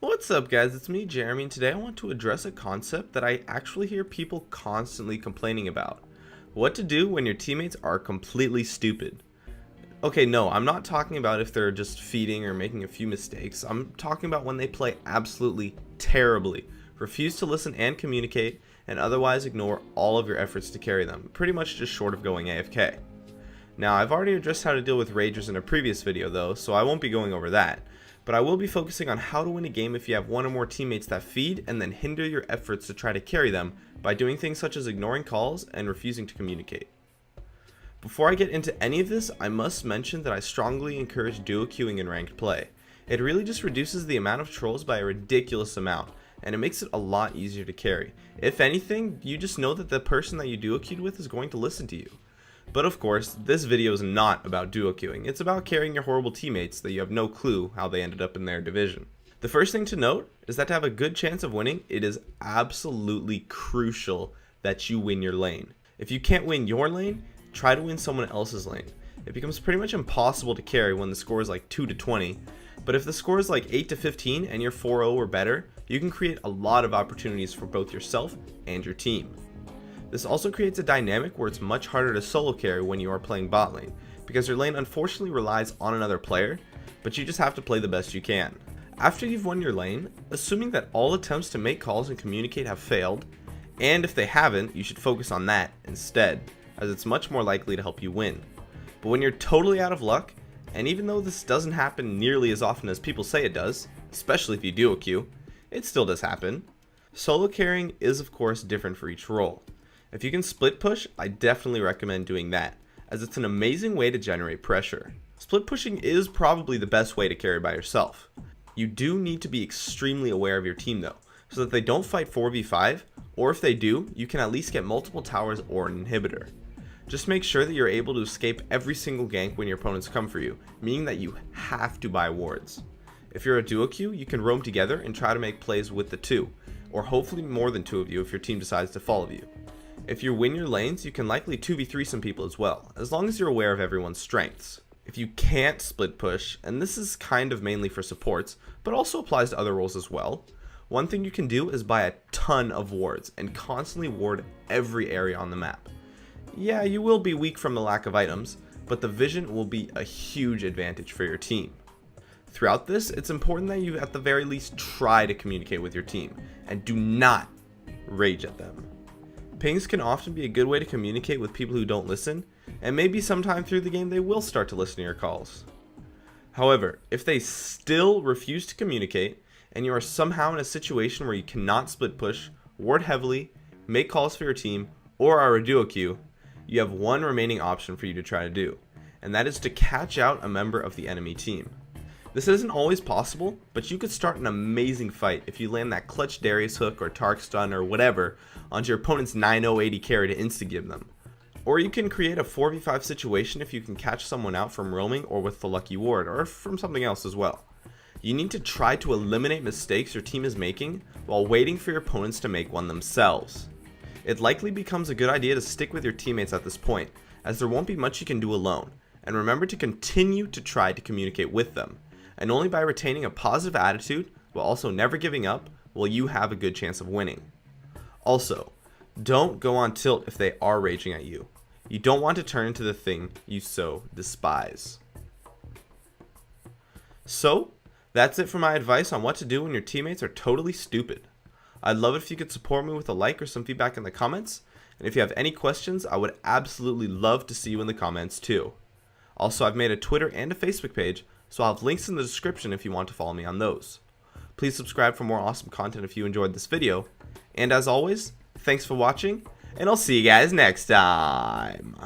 What's up guys, it's me Jeremy, and today I want to address a concept that I actually hear people constantly complaining about. What to do when your teammates are completely stupid. Okay, no, I'm not talking about if they're just feeding or making a few mistakes. I'm talking about when they play absolutely terribly, refuse to listen and communicate, and otherwise ignore all of your efforts to carry them, pretty much just short of going AFK. Now, I've already addressed how to deal with ragers in a previous video though, so I won't be going over that. But I will be focusing on how to win a game if you have one or more teammates that feed and then hinder your efforts to try to carry them by doing things such as ignoring calls and refusing to communicate. Before I get into any of this, I must mention that I strongly encourage duo queuing in ranked play. It really just reduces the amount of trolls by a ridiculous amount, and it makes it a lot easier to carry. If anything, you just know that the person that you duo queued with is going to listen to you. But of course, this video is not about duo queuing, it's about carrying your horrible teammates that you have no clue how they ended up in their division. The first thing to note is that to have a good chance of winning, it is absolutely crucial that you win your lane. If you can't win your lane, try to win someone else's lane. It becomes pretty much impossible to carry when the score is like 2-20, but if the score is like 8-15 and you're 4-0 or better, you can create a lot of opportunities for both yourself and your team. This also creates a dynamic where it's much harder to solo carry when you are playing bot lane, because your lane unfortunately relies on another player, but you just have to play the best you can. After you've won your lane, assuming that all attempts to make calls and communicate have failed, and if they haven't, you should focus on that instead, as it's much more likely to help you win. But when you're totally out of luck, and even though this doesn't happen nearly as often as people say it does, especially if you duo queue, it still does happen. Solo carrying is of course different for each role. If you can split push, I definitely recommend doing that, as it's an amazing way to generate pressure. Split pushing is probably the best way to carry by yourself. You do need to be extremely aware of your team though, so that they don't fight 4v5, or if they do, you can at least get multiple towers or an inhibitor. Just make sure that you're able to escape every single gank when your opponents come for you, meaning that you have to buy wards. If you're a duo queue, you can roam together and try to make plays with the two, or hopefully more than two of you if your team decides to follow you. If you win your lanes, you can likely 2v3 some people as well, as long as you're aware of everyone's strengths. If you can't split push, and this is kind of mainly for supports, but also applies to other roles as well, one thing you can do is buy a ton of wards and constantly ward every area on the map. Yeah, you will be weak from the lack of items, but the vision will be a huge advantage for your team. Throughout this, it's important that you at the very least try to communicate with your team, and do not rage at them. Pings can often be a good way to communicate with people who don't listen, and maybe sometime through the game they will start to listen to your calls. However, if they still refuse to communicate, and you are somehow in a situation where you cannot split push, ward heavily, make calls for your team, or are a duo queue, you have one remaining option for you to try to do, and that is to catch out a member of the enemy team. This isn't always possible, but you could start an amazing fight if you land that clutch Darius hook or Tark stun or whatever onto your opponent's 9-0-80 carry to insta-give them. Or you can create a 4v5 situation if you can catch someone out from roaming or with the lucky ward, or from something else as well. You need to try to eliminate mistakes your team is making while waiting for your opponents to make one themselves. It likely becomes a good idea to stick with your teammates at this point, as there won't be much you can do alone, and remember to continue to try to communicate with them. And only by retaining a positive attitude while also never giving up will you have a good chance of winning. Also, don't go on tilt if they are raging at you. You don't want to turn into the thing you so despise. So, that's it for my advice on what to do when your teammates are totally stupid. I'd love it if you could support me with a like or some feedback in the comments, and if you have any questions, I would absolutely love to see you in the comments too. Also, I've made a Twitter and a Facebook page, so I'll have links in the description if you want to follow me on those. Please subscribe for more awesome content if you enjoyed this video. And as always, thanks for watching, and I'll see you guys next time.